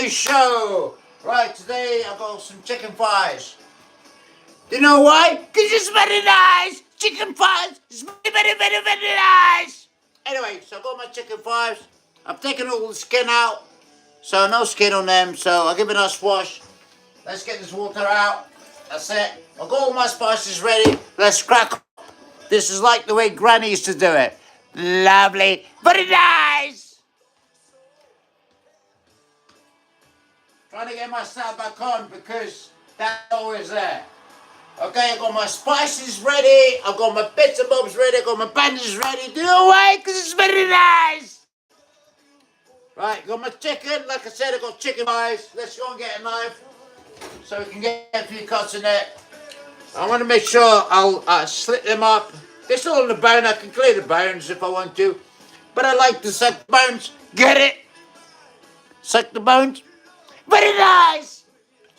new show. Right, today I've got some chicken thighs. Do you know why? Because it's very nice. Chicken thighs is very nice. Anyway, so I've got my chicken thighs. I've taken all the skin out. So no skin on them. So I'll give it a nice wash. Let's get this water out. That's it. I've got all my spices ready. Let's crack. This is like the way Granny used to do it. Lovely. Very nice. Trying to get my start back on because that's always there. Okay, I've got my spices ready. I've got my bits and bobs ready. I've got my bandages ready. Do you know why? Because it's very nice. Right, got my chicken. Like I said, I've got chicken thighs. Let's go and get a knife so we can get a few cuts in it. I want to make sure I'll slit them up. They're still on the bone. I can clear the bones if I want to. But I like to suck the bones. Get it? Suck the bones. Very nice.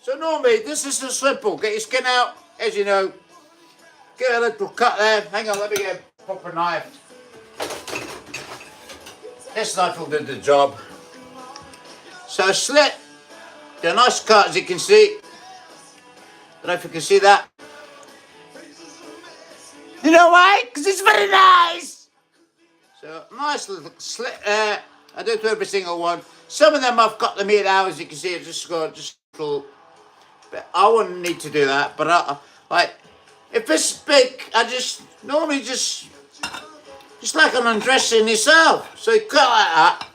So normally, this is so simple. Get your skin out, as you know. Get a little cut there. Hang on, let me get a proper knife. This knife will do the job. So slit. They're a nice cut, as you can see. Don't know if you can see that. You know why? Because it's very nice. So nice little slit there. I do it to every single one. Some of them I've cut the meat out, as you can see. I've just got just a little bit. I wouldn't need to do that, but like if it's big, I just normally just like an undressing yourself. So you cut like that.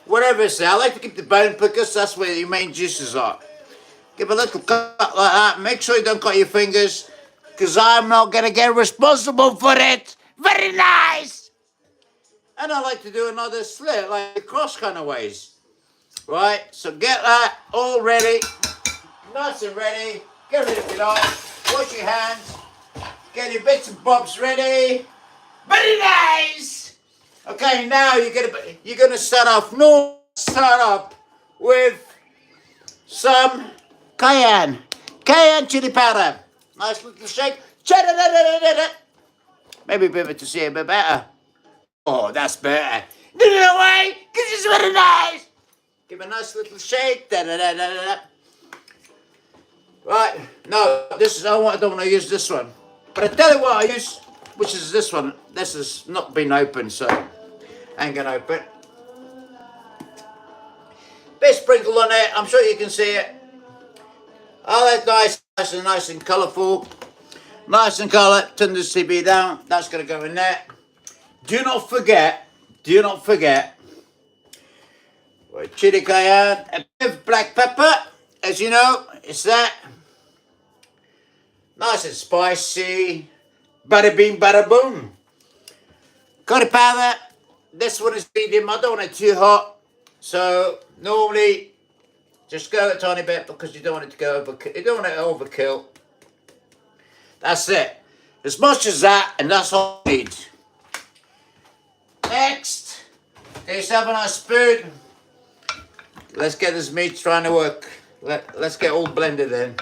Whatever it's there. I like to keep the bone because that's where your main juices are. Give a little cut like that. Make sure you don't cut your fingers, because I'm not going to get responsible for it. Very nice. And I like to do another slit, like cross kind of ways. Right, so get that all ready. Nice and ready. Get rid of it all. Wash your hands. Get your bits and bobs ready. Very nice. Okay, now you're gonna start off with some cayenne chili powder. Nice little shake. Maybe a bit to see a bit better. Oh, that's better. Do you know why? Because it's very nice. Give a nice little shake. Right, no, this is I don't want to use this one. But I tell you what I use, which is this one. This has not been opened, so I ain't gonna open. Bit sprinkle on it. I'm sure you can see it. I like nice and colourful. Nice and colour. Turn the CB down. That's gonna go in there. Do not forget. Chili cayenne, a bit of black pepper. As you know, it's that. Nice and spicy. Bada bing, bada boom. Curry powder. This one is medium. I don't want it too hot. So normally, just go a tiny bit because you don't want it to go overkill. You don't want it to overkill. That's it. As much as that, and that's all I need. Next, get yourself a nice spoon. Let's get this meat trying to work. Let's get all blended in.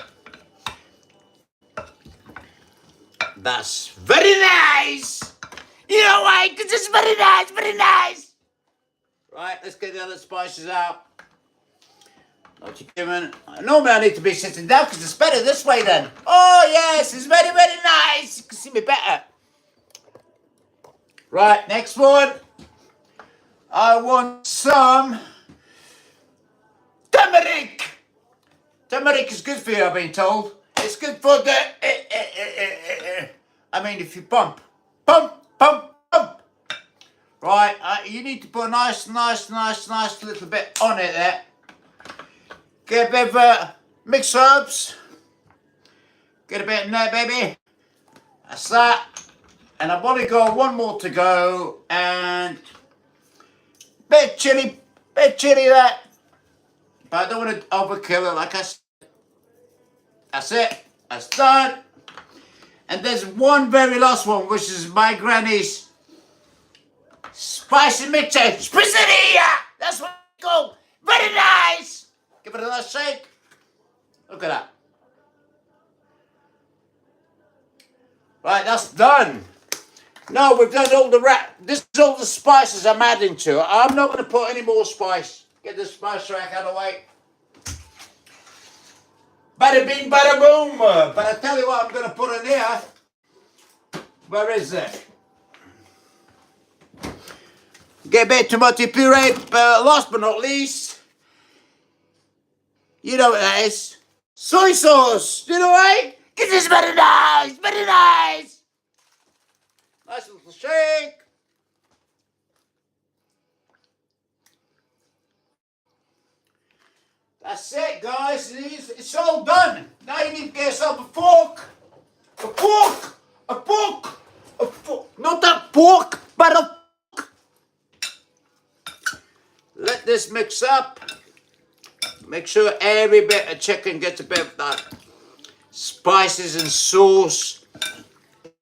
That's very nice. You know why? Because it's very nice, very nice. Right, let's get the other spices out. Not you giving. Normally I need to be sitting down because it's better this way then. Oh yes, it's very, very nice. You can see me better. Right, next one. I want some turmeric. Turmeric is good for you, I've been told. It's good for the... I mean, if you pump. Right, you need to put a nice little bit on it there. Get a bit of mixed herbs. Get a bit in there, baby. That's that. And I've only got one more to go. And bit chili there. But I don't want to overkill it, like I said. That's it. That's done. And there's one very last one, which is my granny's spicy mixture. Spizzeria! That's what it's called. Very nice. Give it a nice shake. Look at that. Right, that's done. No, we've done all the this is all the spices I'm adding to it. I'm not going to put any more spice. Get the spice rack out of the way. bada bing, bada boom. But I tell you what I'm going to put in here. Where is it? Get a bit of tomato puree, last but not least, you know what that is. Soy sauce, you know what? Because it's very nice, very nice. Nice little shake. That's it, guys. It's all done. Now you need to get yourself a fork. A fork. A fork. A fork. Not a pork, but a fork. Let this mix up. Make sure every bit of chicken gets a bit of that spices and sauce.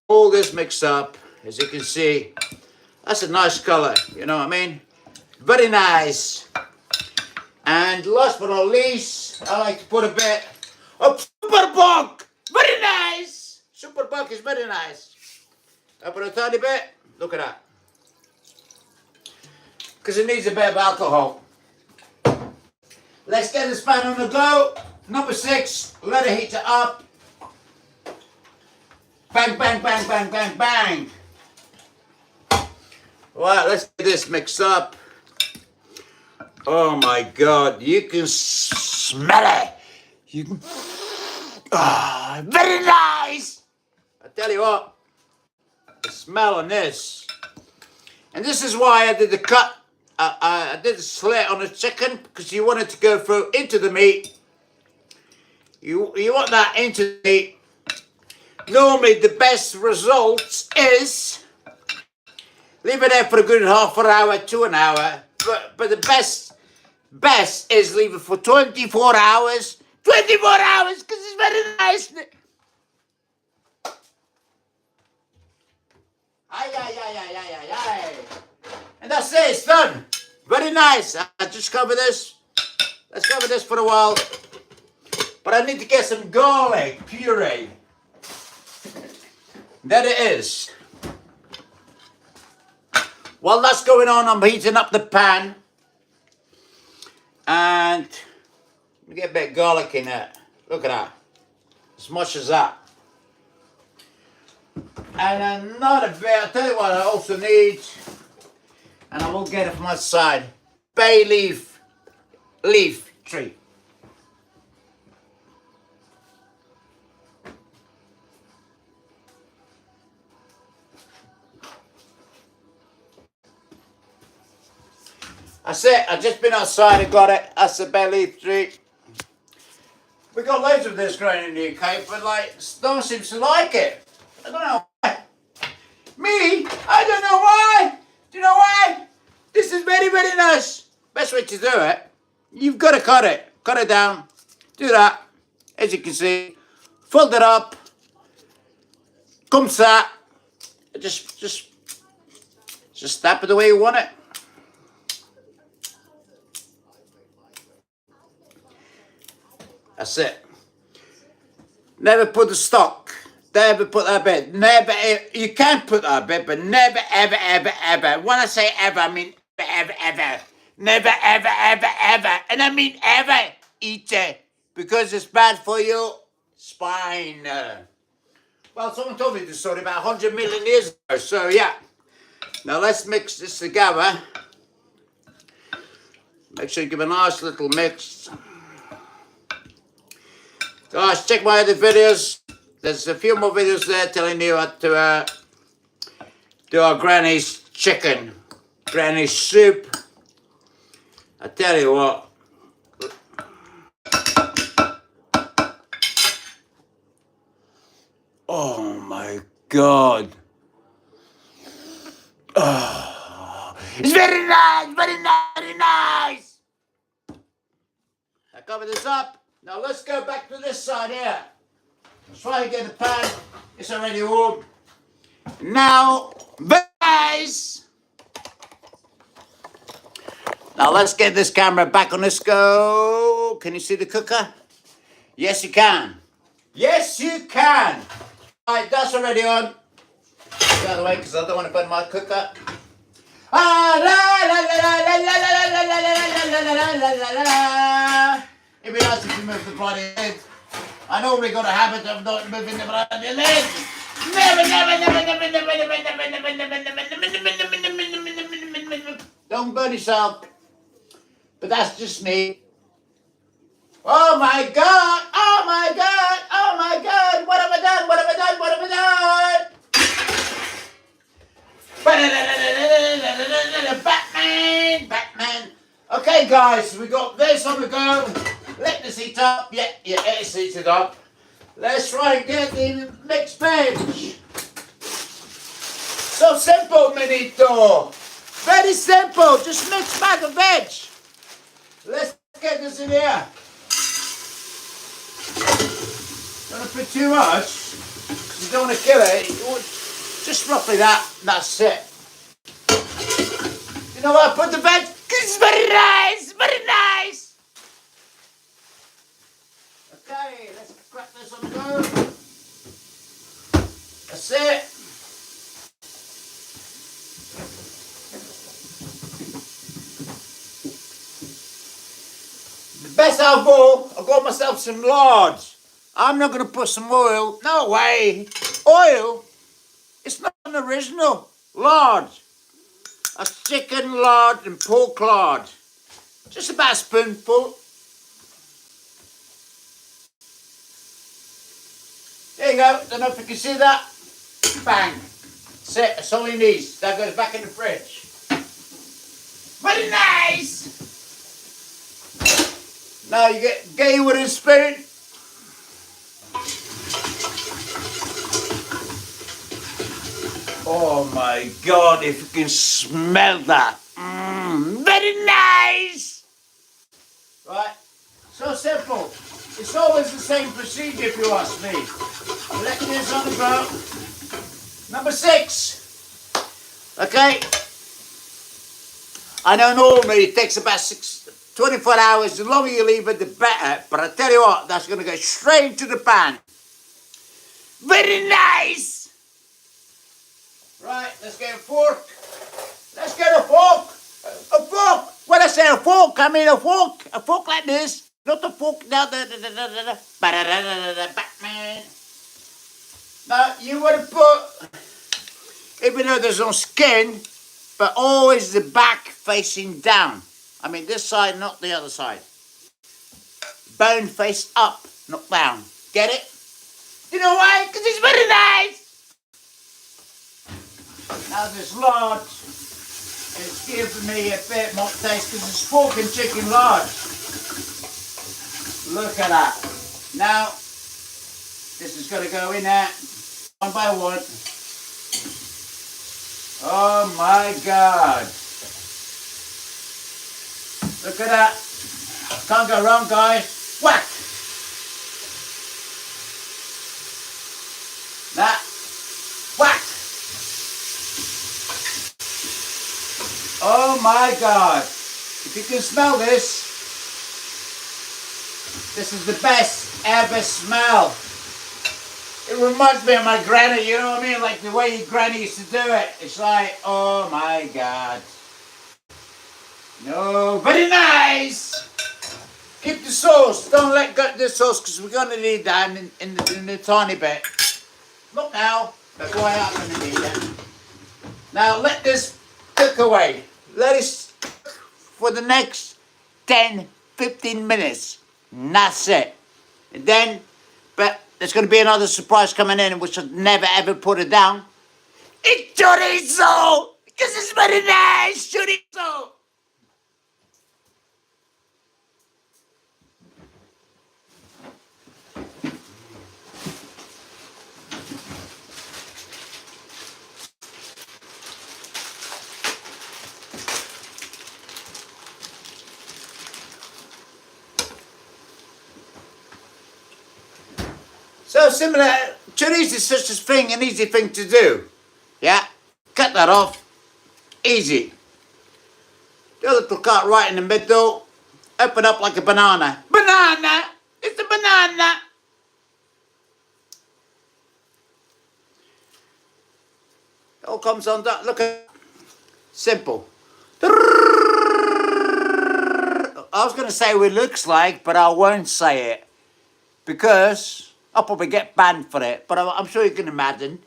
All this mixed up, as you can see. That's a nice colour, you know what I mean? Very nice. And last but not least, I like to put a bit of super bug. Very nice. Super bug is very nice. I put a tiny bit. Look at that. Because it needs a bit of alcohol. Let's get this pan on the go. Number 6, let it heat it up. Bang, bang, bang, bang, bang, bang. Right, let's get this mixed up. Oh my God, you can smell it. You can, very nice. I tell you what, the smell on this. And this is why I did the cut. I did the slit on the chicken because you want it to go through into the meat. You want that into the meat. Normally the best results is leave it there for a good half an hour to an hour. But the best is leave it for 24 hours. 24 hours because it's very nice. Aye. And that's it, it's done. Very nice. I just cover this. Let's cover this for a while. But I need to get some garlic puree. There it is. While that's going on, I'm heating up the pan. And let me get a bit of garlic in it. Look at that. As much as that. And another bit, I'll tell you what I also need. And I will get it from my side. Bay leaf tree. That's it. I've just been outside and got it. That's the bay leaf tree. We got loads of this growing in the UK, but like, no one seems to like it. I don't know why. Me? I don't know why. Do you know why? This is very, very nice. Best way to do it, you've got to cut it. Cut it down. Do that. As you can see. Fold it up. Comme ça. Just snap it the way you want it. That's it. Never put the stock. Never put that bit. Never. You can put that bit, but never, ever, ever, ever. When I say ever, I mean ever, ever. Never, ever, ever, ever. And I mean ever eat it. Because it's bad for your spine. Well, someone told me this story about 100 million years ago. So, yeah. Now, let's mix this together. Make sure you give a nice little mix. Guys, check my other videos. There's a few more videos there telling you how to do our granny's chicken, granny's soup. I tell you what. Oh my God. Oh, it's very nice, very nice, very nice. I cover this up. Now let's go back to this side here. Let's try and get the pan. It's already warm. Now, guys. Now let's get this camera back on this go. Can you see the cooker? Yes, you can. Yes, you can. All right, that's already on. Get out of the way because I don't want to burn my cooker. It'd be nice if you move the bloody head. I normally got a habit of not moving the bloody lid. Never, never, never, never, never, never, never, never, never, never. Don't burn yourself. But that's just me. Oh my God! Oh my God! Oh my God! What have I done? What have I done? What have I done? Batman! Batman! Okay, guys, we got this on the go. Let this heat up. Yeah, it's heated up. Let's try and get the mixed veg. So simple, Minito. Very simple. Just mix bag of veg. Let's get this in here. Don't put too much. You don't want to kill it. Just roughly that. That's it. You know what? Put the veg. It's very nice. Very nice. Okay, let's crack this on the go. That's it. The best of all, I got myself some lard. I'm not going to put some oil. No way. Oil? It's not an original. Lard. A chicken lard and pork lard. Just about a spoonful. There you go. Don't know if you can see that. Bang. That's it. That's all he needs. That goes back in the fridge. Very nice. Now you get your wooden spoon. Oh my God, if you can smell that. Very nice. Right, so simple. It's always the same procedure if you ask me. Let this on the go. Number 6. Okay. I know normally it takes about 24 hours. The longer you leave it, the better. But I tell you what, that's going to go straight into the pan. Very nice. Right, let's get a fork. Let's get a fork. A fork. When I say a fork, I mean a fork. A fork like this. Not a fork. Batman. Now, you want to put, even though there's no skin, but always the back facing down. I mean this side, not the other side. Bone face up, not down. Get it? You know why? Because it's very nice. Now this lard is giving me a bit more taste because it's pork and chicken lard. Look at that. Now, this is going to go in there one by one. Oh my God. Look at that. Can't go wrong, guys. Whack. That. Whack. Oh my God. If you can smell this, this is the best ever smell. It reminds me of my granny, you know what I mean? Like the way granny used to do it. It's like, oh my God. No, very nice. Keep the sauce. Don't let go the sauce because we're going to need that in the tiny bit. Not now, but go up in the need. Now let this cook away. Let it cook for the next 10-15 minutes. And that's it. And then, but there's going to be another surprise coming in, which I'll never ever put it down. It's chorizo! Because it's very nice, chorizo! So similar, chorizo is such a thing, an easy thing to do. Yeah, cut that off, easy. Do a little cut right in the middle, open up like a banana. Banana! It's a banana! It all comes on that, look at, simple. I was going to say what it looks like, but I won't say it. because I'll probably get banned for it, but I'm sure you can imagine.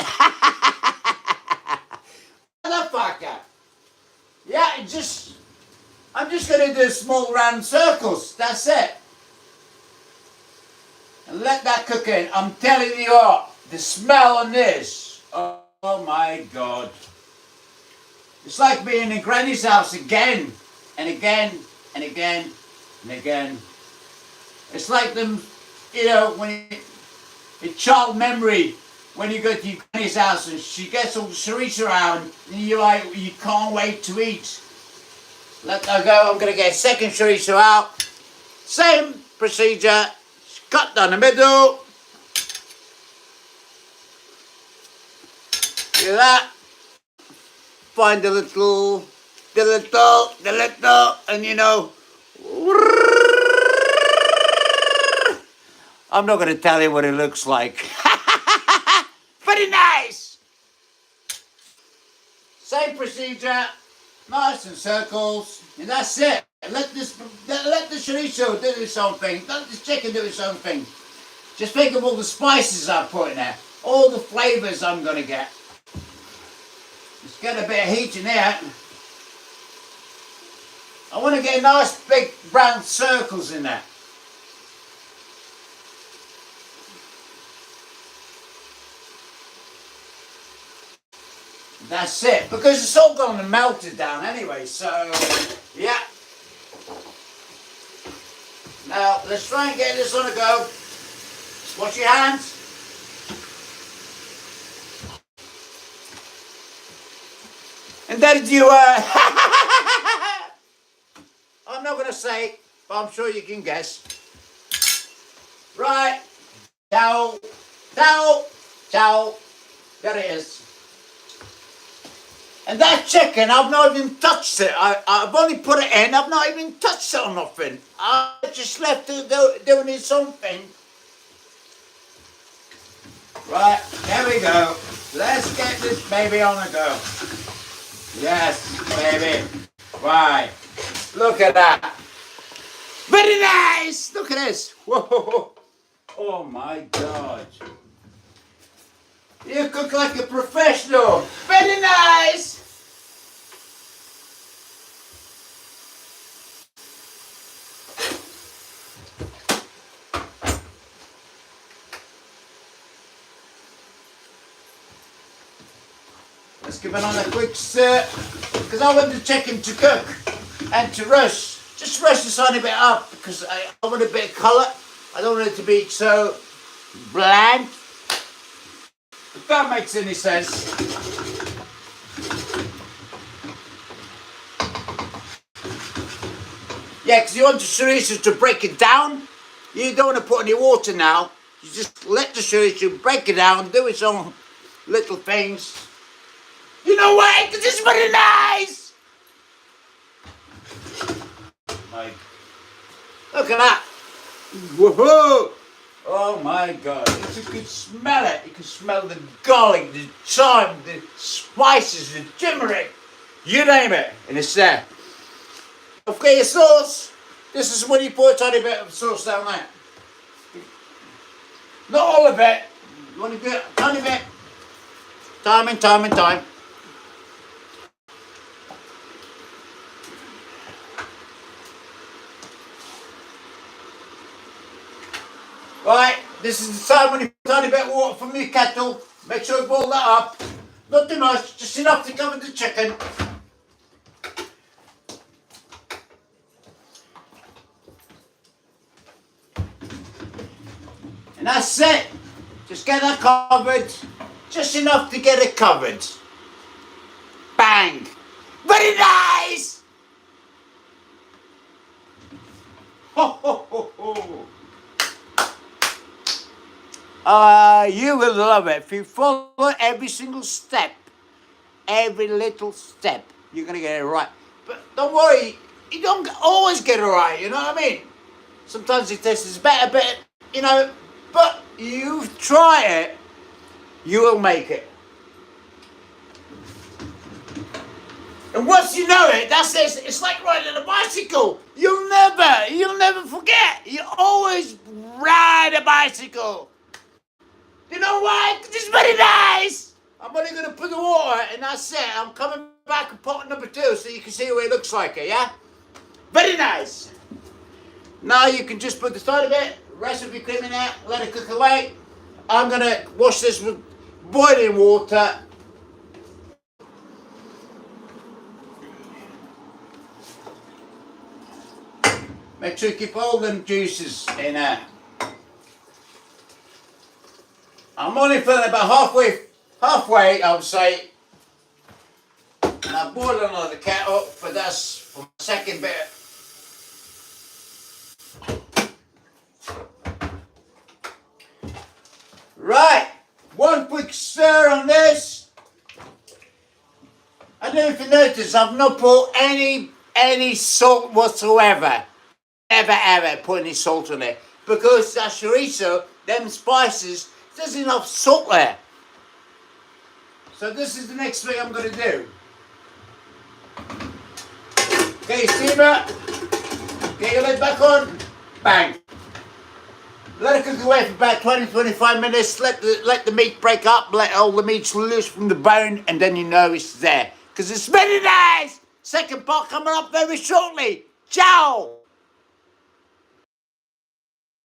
Motherfucker! Yeah, I'm just going to do small round circles. That's it. And let that cook in. I'm telling you what, the smell on this. Oh my God. It's like being in Granny's house again and again and again and again. It's like them, when a child memory, when you go to your Granny's house and she gets all the cerise around and you can't wait to eat. Let that go. I'm going to get a second chorizo out. Same procedure. Cut down the middle. Do that. Find the little, and I'm not going to tell you what it looks like. Very nice. Same procedure. Nice in circles, and that's it. Let the chorizo do its own thing. Let the chicken do its own thing. Just think of all the spices I put in there, all the flavours I'm gonna get. Let's get a bit of heat in there. I want to get nice big round circles in there. That's it, because it's all going to melt it down anyway, so yeah. Now, let's try and get this on a go. Wash your hands. And then you, I'm not going to say, but I'm sure you can guess. Right, towel, towel, towel, there it is. And that chicken, I've not even touched it. I've only put it in, I've not even touched it or nothing. I just left it doing its own thing. Right, there we go. Let's get this baby on a go. Yes, baby. Right, look at that. Very nice. Look at this. Whoa. Oh my God. You cook like a professional. Very nice. Let's give it on a quick stir, because I want the chicken to cook and to roast. Just roast this on a bit up, because I want a bit of colour. I don't want it to be so bland. If that makes any sense. Yeah, because you want the chorizo to break it down. You don't want to put any water now. You just let the chorizo break it down, do its own little things. You know why? Because it's very nice! Look at that. Woohoo! Oh my God, you can smell it. You can smell the garlic, the thyme, the spices, the turmeric. You name it, and it's there. Okay, your sauce. This is when you put a tiny bit of sauce down there. Not all of it. You want to do a tiny bit. Time and time and time. Right, this is the time when you put a tiny bit of water from your kettle. Make sure you boil that up. Not too much, just enough to cover the chicken. And that's it. Just get that covered. Just enough to get it covered. Bang. Very nice. Ho, ho, ho, ho. You will love it. If you follow every single step, every little step, you're going to get it right. But don't worry, you don't always get it right, you know what I mean? Sometimes it tastes better, but you try it, you will make it. And once you know it, that's it. It's like riding a bicycle. You'll never forget. You always ride ride a bicycle. You know why? 'Cause it's very nice. I'm only going to put the water and that's it. I'm coming back and pot number 2 so you can see what it looks like, yeah? Very nice. Now you can just put the start of it, rest of your cream in there, let it cook away. I'm going to wash this with boiling water. Make sure you keep all them juices in there. I'm only filling about halfway I would say. And I'm boiling on the kettle, but that's for my second bit. Right, one quick stir on this. I don't know if you notice, I've not put any salt whatsoever. Ever put any salt on it. Because that chorizo, them spices, there's enough salt there. So this is the next thing I'm going to do. Get your steamer, get your lid back on, bang. Let it cook away for about 20-25 minutes, let the meat break up, let all the meat loose from the bone, and then you know it's there. Because it's very nice! Second part coming up very shortly. Ciao!